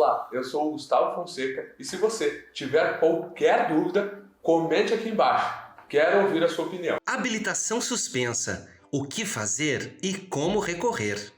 Olá, eu sou o Gustavo Fonseca e se você tiver qualquer dúvida, comente aqui embaixo. Quero ouvir a sua opinião. Habilitação suspensa. O que fazer e como recorrer?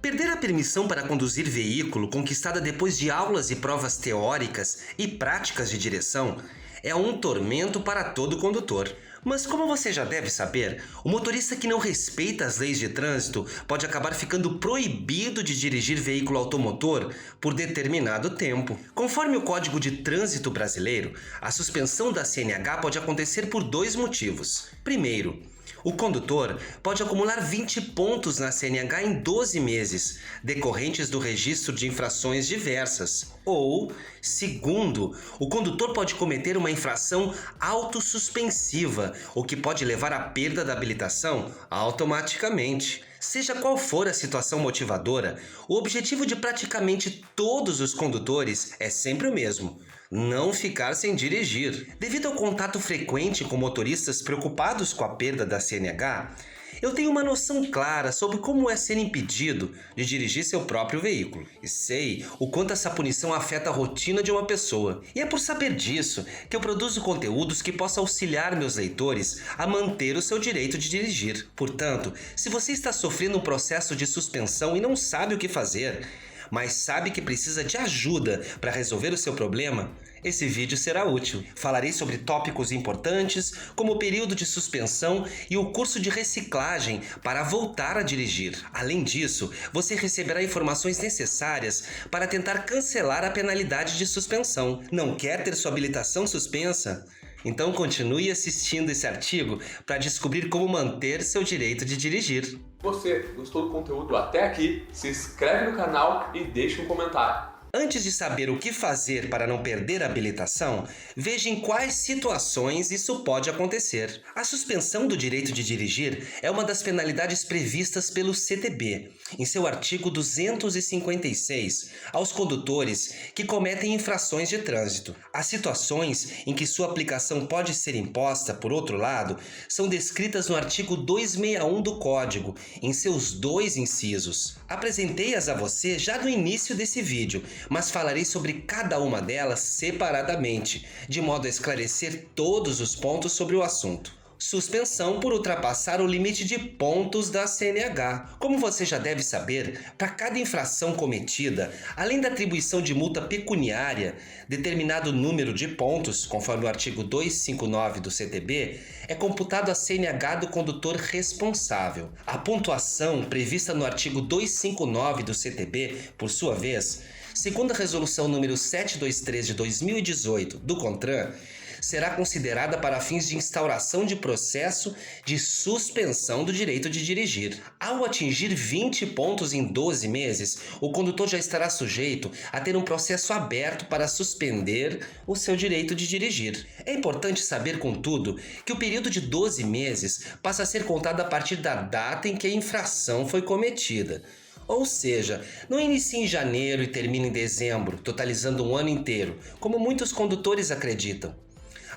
Perder a permissão para conduzir veículo, conquistada depois de aulas e provas teóricas e práticas de direção, é um tormento para todo condutor. Mas como você já deve saber, o motorista que não respeita as leis de trânsito pode acabar ficando proibido de dirigir veículo automotor por determinado tempo. Conforme o Código de Trânsito Brasileiro, a suspensão da CNH pode acontecer por dois motivos. Primeiro, o condutor pode acumular 20 pontos na CNH em 12 meses, decorrentes do registro de infrações diversas. Ou, segundo, o condutor pode cometer uma infração autossuspensiva, o que pode levar à perda da habilitação automaticamente. Seja qual for a situação motivadora, o objetivo de praticamente todos os condutores é sempre o mesmo: não ficar sem dirigir. Devido ao contato frequente com motoristas preocupados com a perda da CNH, eu tenho uma noção clara sobre como é ser impedido de dirigir seu próprio veículo. E sei o quanto essa punição afeta a rotina de uma pessoa. E é por saber disso que eu produzo conteúdos que possam auxiliar meus leitores a manter o seu direito de dirigir. Portanto, se você está sofrendo um processo de suspensão e não sabe o que fazer, mas sabe que precisa de ajuda para resolver o seu problema, esse vídeo será útil. Falarei sobre tópicos importantes, como o período de suspensão e o curso de reciclagem para voltar a dirigir. Além disso, você receberá informações necessárias para tentar cancelar a penalidade de suspensão. Não quer ter sua habilitação suspensa? Então continue assistindo esse artigo para descobrir como manter seu direito de dirigir. Se você gostou do conteúdo até aqui, se inscreve no canal e deixa um comentário. Antes de saber o que fazer para não perder a habilitação, veja em quais situações isso pode acontecer. A suspensão do direito de dirigir é uma das penalidades previstas pelo CTB, em seu artigo 256, aos condutores que cometem infrações de trânsito. As situações em que sua aplicação pode ser imposta, por outro lado, são descritas no artigo 261 do Código, em seus 2 incisos. Apresentei-as a você já no início desse vídeo, mas falarei sobre cada uma delas separadamente, de modo a esclarecer todos os pontos sobre o assunto. Suspensão por ultrapassar o limite de pontos da CNH. Como você já deve saber, para cada infração cometida, além da atribuição de multa pecuniária, determinado número de pontos, conforme o artigo 259 do CTB, é computado a CNH do condutor responsável. A pontuação prevista no artigo 259 do CTB, por sua vez, segundo a resolução número 723 de 2018 do CONTRAN, será considerada para fins de instauração de processo de suspensão do direito de dirigir. Ao atingir 20 pontos em 12 meses, o condutor já estará sujeito a ter um processo aberto para suspender o seu direito de dirigir. É importante saber, contudo, que o período de 12 meses passa a ser contado a partir da data em que a infração foi cometida. Ou seja, não inicia em janeiro e termina em dezembro, totalizando um ano inteiro, como muitos condutores acreditam.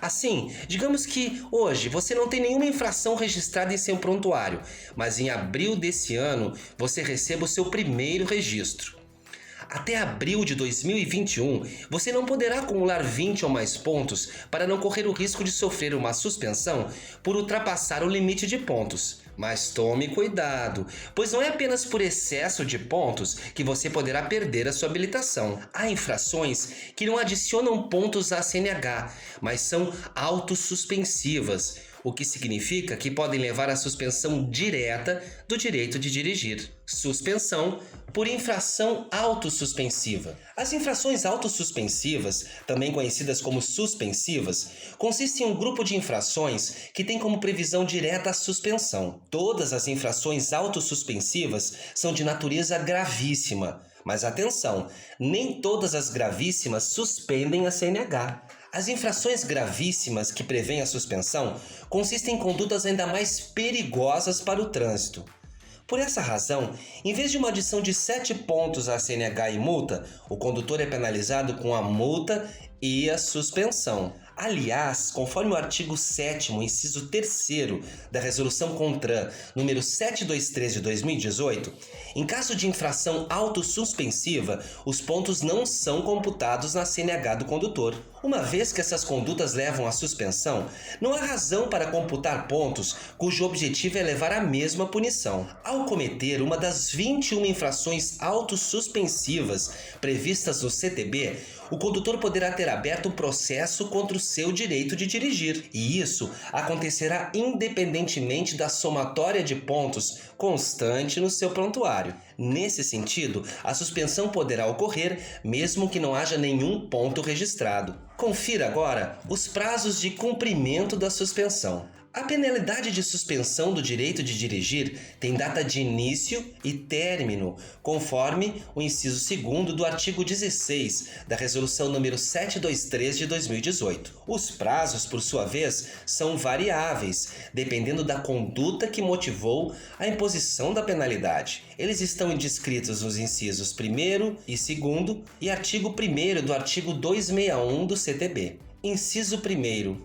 Assim, digamos que hoje você não tem nenhuma infração registrada em seu prontuário, mas em abril desse ano você receba o seu primeiro registro. Até abril de 2021, você não poderá acumular 20 ou mais pontos para não correr o risco de sofrer uma suspensão por ultrapassar o limite de pontos. Mas tome cuidado, pois não é apenas por excesso de pontos que você poderá perder a sua habilitação. Há infrações que não adicionam pontos à CNH, mas são autossuspensivas, o que significa que podem levar à suspensão direta do direito de dirigir. Suspensão por infração autossuspensiva. As infrações autossuspensivas, também conhecidas como suspensivas, consistem em um grupo de infrações que tem como previsão direta a suspensão. Todas as infrações autossuspensivas são de natureza gravíssima, mas atenção, nem todas as gravíssimas suspendem a CNH. As infrações gravíssimas que prevêem a suspensão consistem em condutas ainda mais perigosas para o trânsito. Por essa razão, em vez de uma adição de 7 pontos à CNH e multa, o condutor é penalizado com a multa e a suspensão. Aliás, conforme o artigo 7º, inciso 3º da Resolução CONTRAN número 723 de 2018, em caso de infração autossuspensiva, os pontos não são computados na CNH do condutor. Uma vez que essas condutas levam à suspensão, não há razão para computar pontos cujo objetivo é levar à mesma punição. Ao cometer uma das 21 infrações autossuspensivas previstas no CTB, o condutor poderá ter aberto um processo contra o seu direito de dirigir, e isso acontecerá independentemente da somatória de pontos constante no seu prontuário. Nesse sentido, a suspensão poderá ocorrer mesmo que não haja nenhum ponto registrado. Confira agora os prazos de cumprimento da suspensão. A penalidade de suspensão do direito de dirigir tem data de início e término, conforme o inciso 2º do artigo 16 da Resolução número 723 de 2018. Os prazos, por sua vez, são variáveis, dependendo da conduta que motivou a imposição da penalidade. Eles estão descritos nos incisos 1º e 2º e artigo 1º do artigo 261 do CTB. Inciso 1º.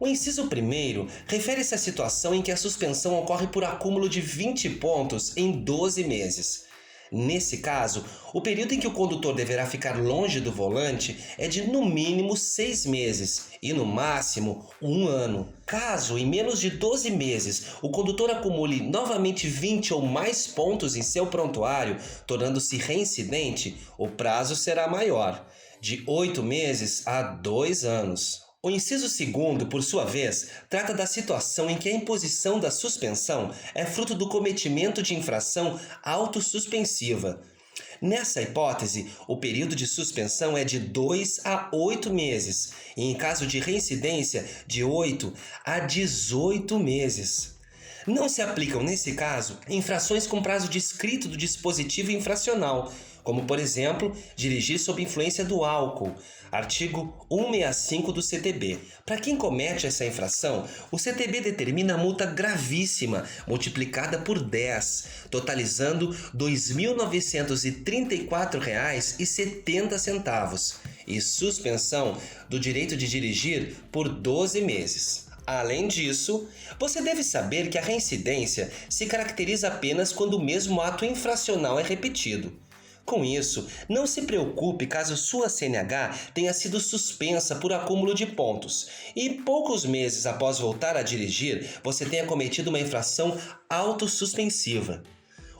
O inciso 1º refere-se à situação em que a suspensão ocorre por acúmulo de 20 pontos em 12 meses. Nesse caso, o período em que o condutor deverá ficar longe do volante é de no mínimo 6 meses e no máximo 1 ano. Caso, em menos de 12 meses, o condutor acumule novamente 20 ou mais pontos em seu prontuário, tornando-se reincidente, o prazo será maior, de 8 meses a 2 anos. O inciso 2º, por sua vez, trata da situação em que a imposição da suspensão é fruto do cometimento de infração autossuspensiva. Nessa hipótese, o período de suspensão é de 2 a 8 meses e, em caso de reincidência, de 8 a 18 meses. Não se aplicam, nesse caso, infrações com prazo descrito do dispositivo infracional, como, por exemplo, dirigir sob influência do álcool, artigo 165 do CTB. Para quem comete essa infração, o CTB determina multa gravíssima, multiplicada por 10, totalizando R$ 2.934,70 e suspensão do direito de dirigir por 12 meses. Além disso, você deve saber que a reincidência se caracteriza apenas quando o mesmo ato infracional é repetido. Com isso, não se preocupe caso sua CNH tenha sido suspensa por acúmulo de pontos e poucos meses após voltar a dirigir você tenha cometido uma infração autossuspensiva.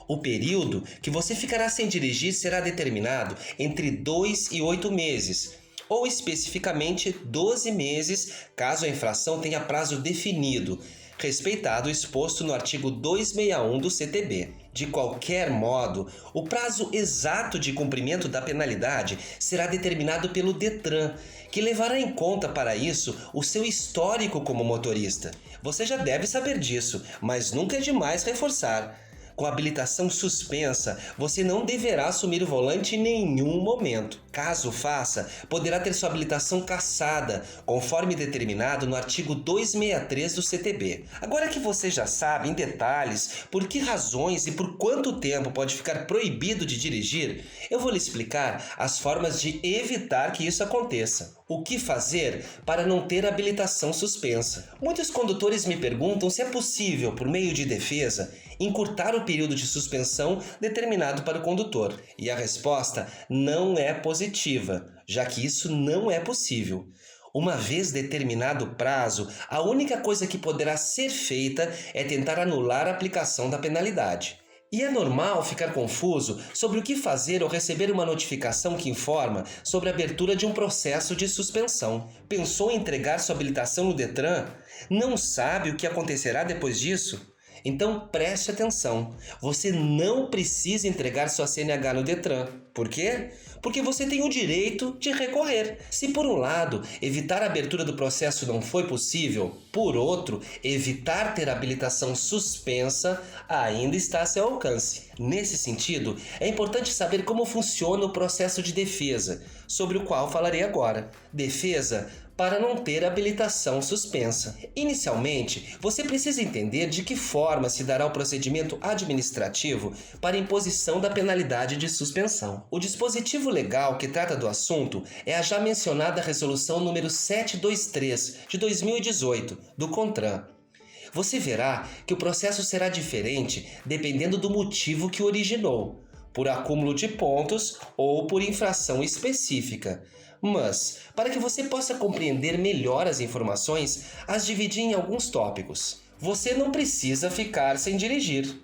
O período que você ficará sem dirigir será determinado entre 2 e 8 meses, ou especificamente 12 meses caso a infração tenha prazo definido, respeitado o exposto no artigo 261 do CTB. De qualquer modo, o prazo exato de cumprimento da penalidade será determinado pelo DETRAN, que levará em conta para isso o seu histórico como motorista. Você já deve saber disso, mas nunca é demais reforçar. Com a habilitação suspensa, você não deverá assumir o volante em nenhum momento. Caso faça, poderá ter sua habilitação cassada, conforme determinado no artigo 263 do CTB. Agora que você já sabe em detalhes por que razões e por quanto tempo pode ficar proibido de dirigir, eu vou lhe explicar as formas de evitar que isso aconteça. O que fazer para não ter habilitação suspensa? Muitos condutores me perguntam se é possível, por meio de defesa, encurtar o período de suspensão determinado para o condutor. E a resposta não é positiva, já que isso não é possível. Uma vez determinado o prazo, a única coisa que poderá ser feita é tentar anular a aplicação da penalidade. E é normal ficar confuso sobre o que fazer ao receber uma notificação que informa sobre a abertura de um processo de suspensão. Pensou em entregar sua habilitação no DETRAN? Não sabe o que acontecerá depois disso? Então preste atenção, você não precisa entregar sua CNH no DETRAN. Por quê? Porque você tem o direito de recorrer. Se por um lado, evitar a abertura do processo não foi possível, por outro, evitar ter a habilitação suspensa ainda está a seu alcance. Nesse sentido, é importante saber como funciona o processo de defesa, sobre o qual falarei agora. Defesa para não ter habilitação suspensa. Inicialmente, você precisa entender de que forma se dará o procedimento administrativo para imposição da penalidade de suspensão. Pessoal, o dispositivo legal que trata do assunto é a já mencionada Resolução número 723 de 2018 do CONTRAN. Você verá que o processo será diferente dependendo do motivo que o originou, por acúmulo de pontos ou por infração específica. Mas, para que você possa compreender melhor as informações, as dividi em alguns tópicos. Você não precisa ficar sem dirigir.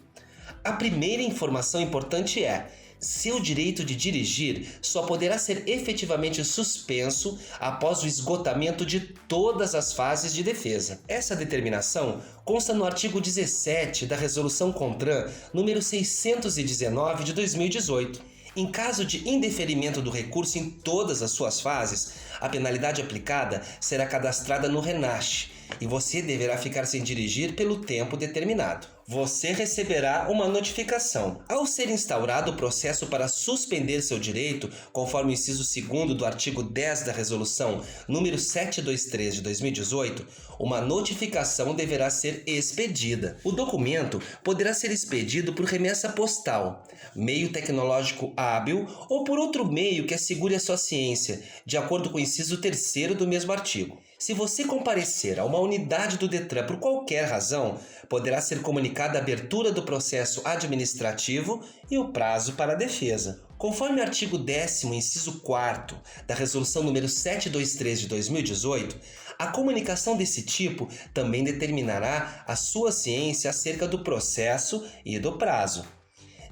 A primeira informação importante é: seu direito de dirigir só poderá ser efetivamente suspenso após o esgotamento de todas as fases de defesa. Essa determinação consta no artigo 17 da Resolução CONTRAN número 619 de 2018. Em caso de indeferimento do recurso em todas as suas fases, a penalidade aplicada será cadastrada no RENASH e você deverá ficar sem dirigir pelo tempo determinado. Você receberá uma notificação. Ao ser instaurado o processo para suspender seu direito, conforme o inciso 2º do artigo 10 da Resolução número 723 de 2018, uma notificação deverá ser expedida. O documento poderá ser expedido por remessa postal, meio tecnológico hábil ou por outro meio que assegure a sua ciência, de acordo com o inciso 3º do mesmo artigo. Se você comparecer a uma unidade do DETRAN por qualquer razão, poderá ser comunicada a abertura do processo administrativo e o prazo para a defesa. Conforme o artigo 10º, inciso 4º da Resolução número 723 de 2018, a comunicação desse tipo também determinará a sua ciência acerca do processo e do prazo.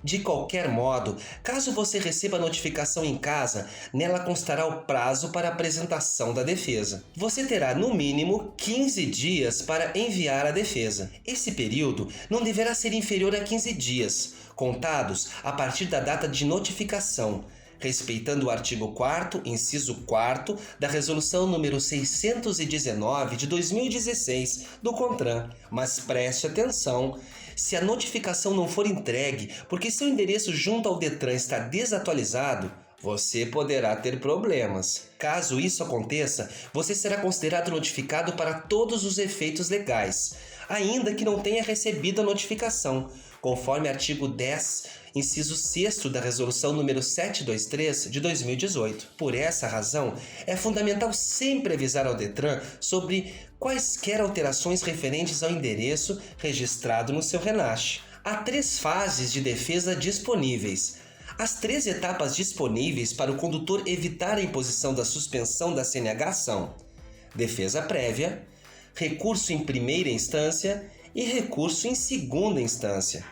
De qualquer modo, caso você receba a notificação em casa, nela constará o prazo para a apresentação da defesa. Você terá, no mínimo, 15 dias para enviar a defesa. Esse período não deverá ser inferior a 15 dias, contados a partir da data de notificação, respeitando o artigo 4º, inciso 4º da Resolução número 619 de 2016 do CONTRAN. Mas preste atenção: se a notificação não for entregue porque seu endereço junto ao DETRAN está desatualizado, você poderá ter problemas. Caso isso aconteça, você será considerado notificado para todos os efeitos legais, ainda que não tenha recebido a notificação, conforme artigo 10, inciso 6º da Resolução número 723 de 2018. Por essa razão, é fundamental sempre avisar ao DETRAN sobre quaisquer alterações referentes ao endereço registrado no seu RENASH. Há 3 fases de defesa disponíveis. As 3 etapas disponíveis para o condutor evitar a imposição da suspensão da CNH são: defesa prévia, recurso em primeira instância e recurso em segunda instância.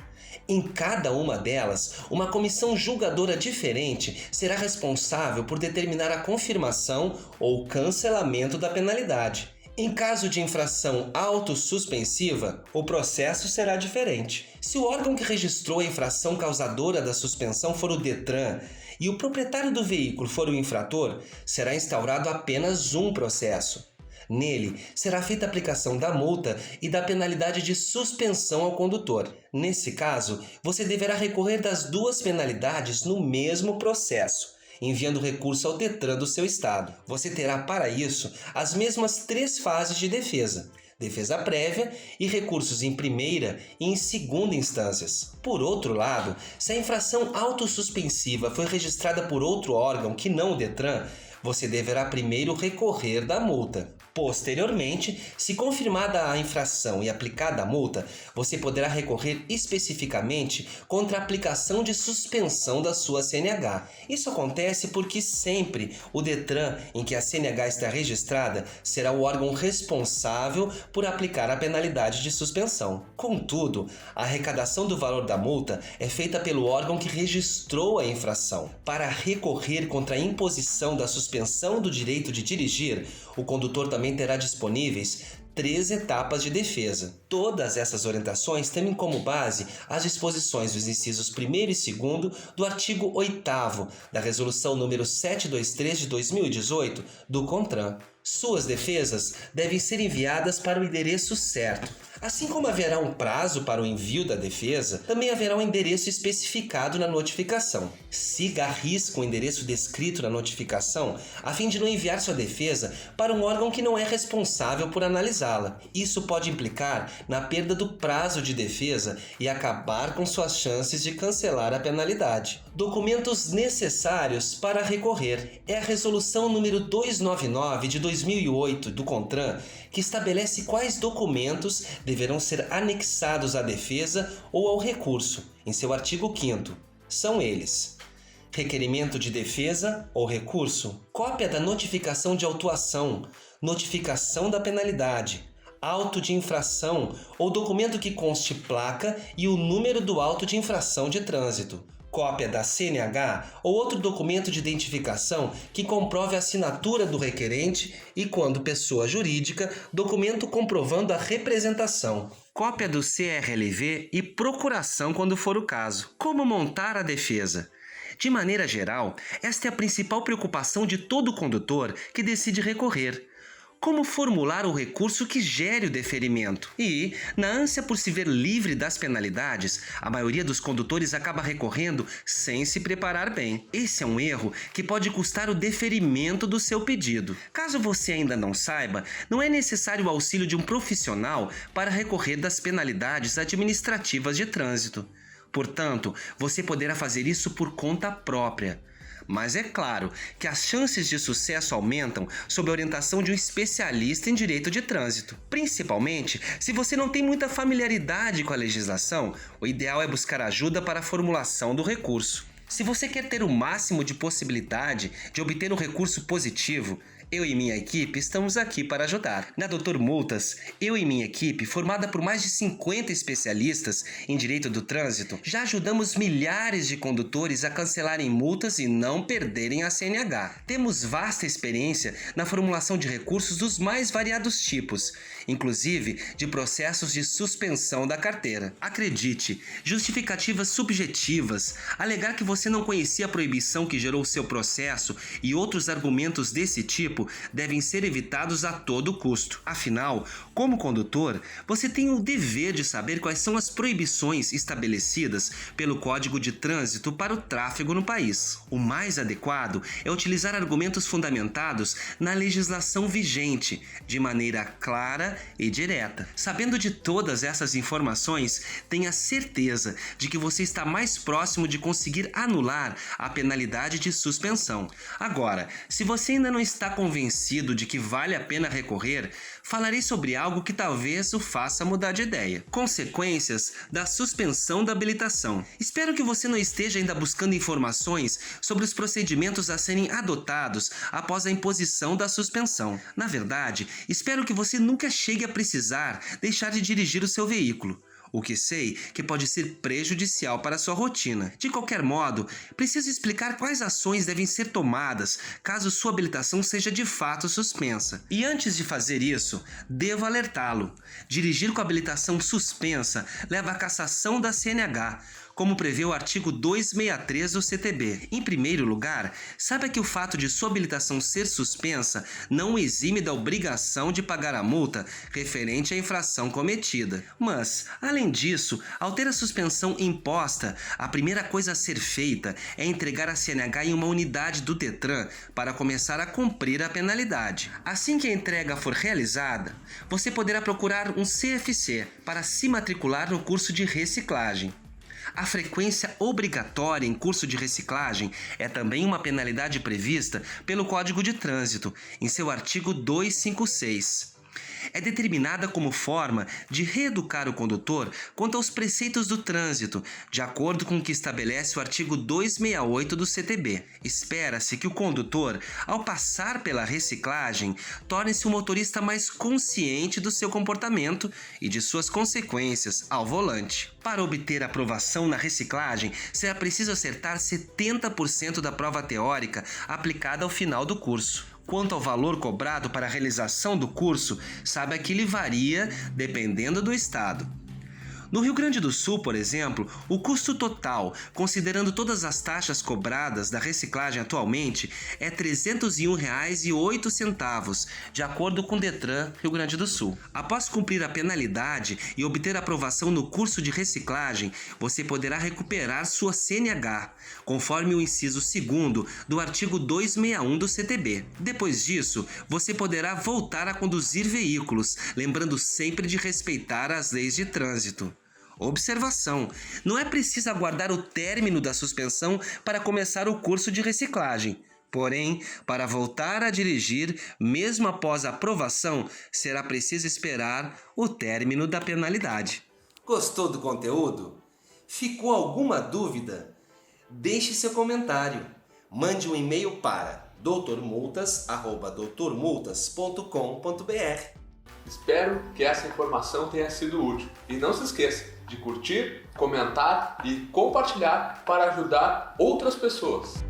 Em cada uma delas, uma comissão julgadora diferente será responsável por determinar a confirmação ou cancelamento da penalidade. Em caso de infração autossuspensiva, o processo será diferente. Se o órgão que registrou a infração causadora da suspensão for o DETRAN e o proprietário do veículo for o infrator, será instaurado apenas um processo. Nele, será feita a aplicação da multa e da penalidade de suspensão ao condutor. Nesse caso, você deverá recorrer das 2 penalidades no mesmo processo, enviando recurso ao DETRAN do seu estado. Você terá para isso as mesmas 3 fases de defesa: defesa prévia e recursos em primeira e em segunda instâncias. Por outro lado, se a infração autossuspensiva foi registrada por outro órgão que não o DETRAN, você deverá primeiro recorrer da multa. Posteriormente, se confirmada a infração e aplicada a multa, você poderá recorrer especificamente contra a aplicação de suspensão da sua CNH. Isso acontece porque sempre o DETRAN em que a CNH está registrada será o órgão responsável por aplicar a penalidade de suspensão. Contudo, a arrecadação do valor da multa é feita pelo órgão que registrou a infração. Para recorrer contra a imposição da suspensão do direito de dirigir, o condutor também terá disponíveis 3 etapas de defesa. Todas essas orientações têm como base as disposições dos incisos 1º e 2º do artigo 8º da Resolução número 723 de 2018 do CONTRAN. Suas defesas devem ser enviadas para o endereço certo. Assim como haverá um prazo para o envio da defesa, também haverá um endereço especificado na notificação. Siga à risca o endereço descrito na notificação, a fim de não enviar sua defesa para um órgão que não é responsável por analisá-la. Isso pode implicar na perda do prazo de defesa e acabar com suas chances de cancelar a penalidade. Documentos necessários para recorrer. É a Resolução número 299 de 2008 do CONTRAN que estabelece quais documentos deverão ser anexados à defesa ou ao recurso, em seu artigo 5º. São eles: requerimento de defesa ou recurso, cópia da notificação de autuação, notificação da penalidade, auto de infração ou documento que conste placa e o número do auto de infração de trânsito, cópia da CNH ou outro documento de identificação que comprove a assinatura do requerente e, quando pessoa jurídica, documento comprovando a representação, cópia do CRLV e procuração quando for o caso. Como montar a defesa? De maneira geral, esta é a principal preocupação de todo condutor que decide recorrer. Como formular o recurso que gere o deferimento? E, na ânsia por se ver livre das penalidades, a maioria dos condutores acaba recorrendo sem se preparar bem. Esse é um erro que pode custar o deferimento do seu pedido. Caso você ainda não saiba, não é necessário o auxílio de um profissional para recorrer das penalidades administrativas de trânsito. Portanto, você poderá fazer isso por conta própria. Mas é claro que as chances de sucesso aumentam sob a orientação de um especialista em direito de trânsito. Principalmente se você não tem muita familiaridade com a legislação, o ideal é buscar ajuda para a formulação do recurso. Se você quer ter o máximo de possibilidade de obter um recurso positivo, eu e minha equipe estamos aqui para ajudar. Na Doutor Multas, eu e minha equipe, formada por mais de 50 especialistas em direito do trânsito, já ajudamos milhares de condutores a cancelarem multas e não perderem a CNH. Temos vasta experiência na formulação de recursos dos mais variados tipos, inclusive de processos de suspensão da carteira. Acredite, justificativas subjetivas, alegar que você não conhecia a proibição que gerou seu processo e outros argumentos desse tipo devem ser evitados a todo custo. Afinal, como condutor, você tem o dever de saber quais são as proibições estabelecidas pelo Código de Trânsito para o tráfego no país. O mais adequado é utilizar argumentos fundamentados na legislação vigente, de maneira clara e direta. Sabendo de todas essas informações, tenha certeza de que você está mais próximo de conseguir anular a penalidade de suspensão. Agora, se você ainda não está convencido de que vale a pena recorrer, falarei sobre algo que talvez o faça mudar de ideia. Consequências da suspensão da habilitação. Espero que você não esteja ainda buscando informações sobre os procedimentos a serem adotados após a imposição da suspensão. Na verdade, espero que você nunca chegue a precisar deixar de dirigir o seu veículo. O que sei que pode ser prejudicial para a sua rotina. De qualquer modo, preciso explicar quais ações devem ser tomadas caso sua habilitação seja de fato suspensa. E antes de fazer isso, devo alertá-lo. Dirigir com a habilitação suspensa leva à cassação da CNH, como prevê o artigo 263 do CTB. Em primeiro lugar, saiba que o fato de sua habilitação ser suspensa não o exime da obrigação de pagar a multa referente à infração cometida. Mas, além disso, ao ter a suspensão imposta, a primeira coisa a ser feita é entregar a CNH em uma unidade do Detran para começar a cumprir a penalidade. Assim que a entrega for realizada, você poderá procurar um CFC para se matricular no curso de reciclagem. A frequência obrigatória em curso de reciclagem é também uma penalidade prevista pelo Código de Trânsito, em seu artigo 256. É determinada como forma de reeducar o condutor quanto aos preceitos do trânsito, de acordo com o que estabelece o artigo 268 do CTB. Espera-se que o condutor, ao passar pela reciclagem, torne-se um motorista mais consciente do seu comportamento e de suas consequências ao volante. Para obter aprovação na reciclagem, será preciso acertar 70% da prova teórica aplicada ao final do curso. Quanto ao valor cobrado para a realização do curso, saiba que ele varia dependendo do estado. No Rio Grande do Sul, por exemplo, o custo total, considerando todas as taxas cobradas da reciclagem atualmente, é R$ 301,08, de acordo com o Detran Rio Grande do Sul. Após cumprir a penalidade e obter aprovação no curso de reciclagem, você poderá recuperar sua CNH, conforme o inciso 2º do artigo 261 do CTB. Depois disso, você poderá voltar a conduzir veículos, lembrando sempre de respeitar as leis de trânsito. Observação: não é preciso aguardar o término da suspensão para começar o curso de reciclagem. Porém, para voltar a dirigir, mesmo após a aprovação, será preciso esperar o término da penalidade. Gostou do conteúdo? Ficou alguma dúvida? Deixe seu comentário. Mande um e-mail para doutormultas@doutormultas.com.br. Espero que essa informação tenha sido útil. E não se esqueça de curtir, comentar e compartilhar para ajudar outras pessoas.